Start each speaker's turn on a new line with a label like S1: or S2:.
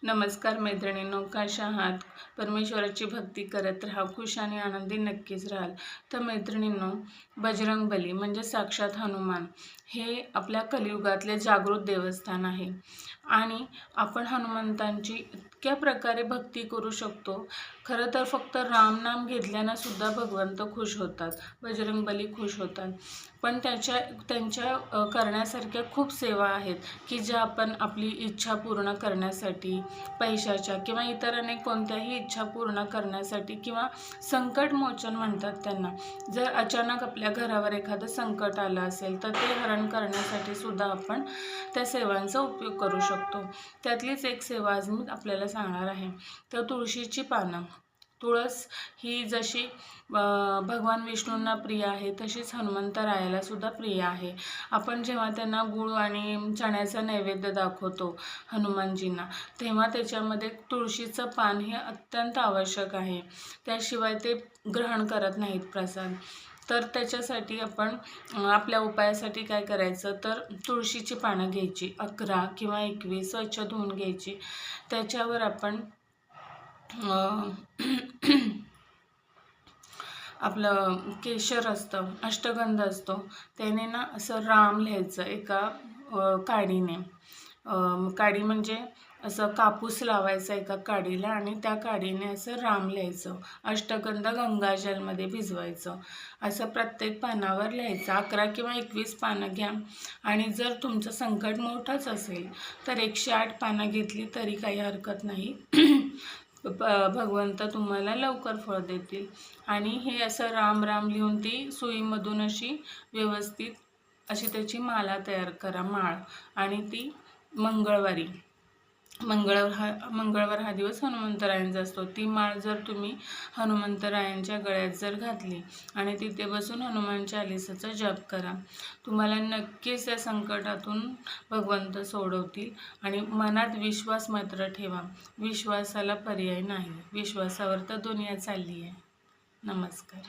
S1: नमस्कार मैत्रिणींनो, कशा आहात? परमेश्वराची भक्ती करत राहा, खुश आणि आनंदी नक्कीच राहाल. तर मैत्रिणींनो, बजरंगबली म्हणजे साक्षात हनुमान हे आपल्या कलियुगातले जागृत देवस्थान आहे आणि आपण हनुमंतांची इतक्या प्रकारे भक्ती करू शकतो. खरं तर फक्त रामनाम घेतल्यानं सुद्धा भगवंत खुश होतात, बजरंगबली खुश होतात. पण त्यांच्या करण्यासारख्या खूप सेवा आहेत की ज्या आपण आपली इच्छा पूर्ण करण्यासाठी, पैशाच्या किंवा इतर अनेक कोणत्याही इच्छा पूर्ण करण्यासाठी किंवा संकटमोचन म्हणतात त्यांना. जर अचानक आपल्या घरावर एखादं संकट आलं असेल तर ते हरण करण्यासाठी सुद्धा आपण त्या सेवांचा उपयोग करू शकतो. त्यातलीच एक सेवा आज मी आपल्याला सांगणार आहे. तर तुळशीची पानं. तुळस ही जशी भगवान विष्णूंना प्रिय आहे तशीच हनुमंतरायाला सुद्धा प्रिय आहे. आपण जेव्हा त्यांना गूळ आणि चण्याचा नैवेद्य दाखवतो हनुमानजींना, तेव्हा त्याच्यामध्ये तुळशीचं पान हे अत्यंत आवश्यक आहे. त्याशिवाय ते ग्रहण करत नाहीत प्रसाद. तर त्याच्यासाठी आपण आपल्या उपायासाठी काय करायचं, तर तुळशीची पानं घ्यायची 11 किंवा 21 स्वच्छ धुवून घ्यायची. त्याच्यावर आपण आपलं केशर असतं, अष्टगंध असतो, त्याने ना असं राम लिहायचं एका काडीने. काडी म्हणजे असं कापूस लावायचा एका काडीला आणि त्या काडीने असं राम लिहायचं. अष्टगंध गंगाजलमध्ये भिजवायचं. असं प्रत्येक पानावर लिहायचं. 11 किंवा 21 पानं घ्या आणि जर तुमचं संकट मोठंच असेल तर 108 पानं घेतली तरी काही हरकत नाही. भगवंत तुम्हाला लवकर फळ देतील. आणि हे असं राम राम लिहून ती सुईमधून अशी व्यवस्थित अशी त्याची माला तयार करा, माळ. आणि ती मंगळवार हा दिवस हनुमंतरायांचा असतो. ती माळ जर तुम्ही हनुमंतरायांच्या गळ्यात जर घातली आणि तिथे बसून हनुमान चालीसाचा जप करा, तुम्हाला नक्कीच त्या संकटातून भगवंत सोडवतील. आणि मनात विश्वास मात्र ठेवा. विश्वासाला पर्याय नाही. विश्वासावर तर दुनिया चालली आहे. नमस्कार.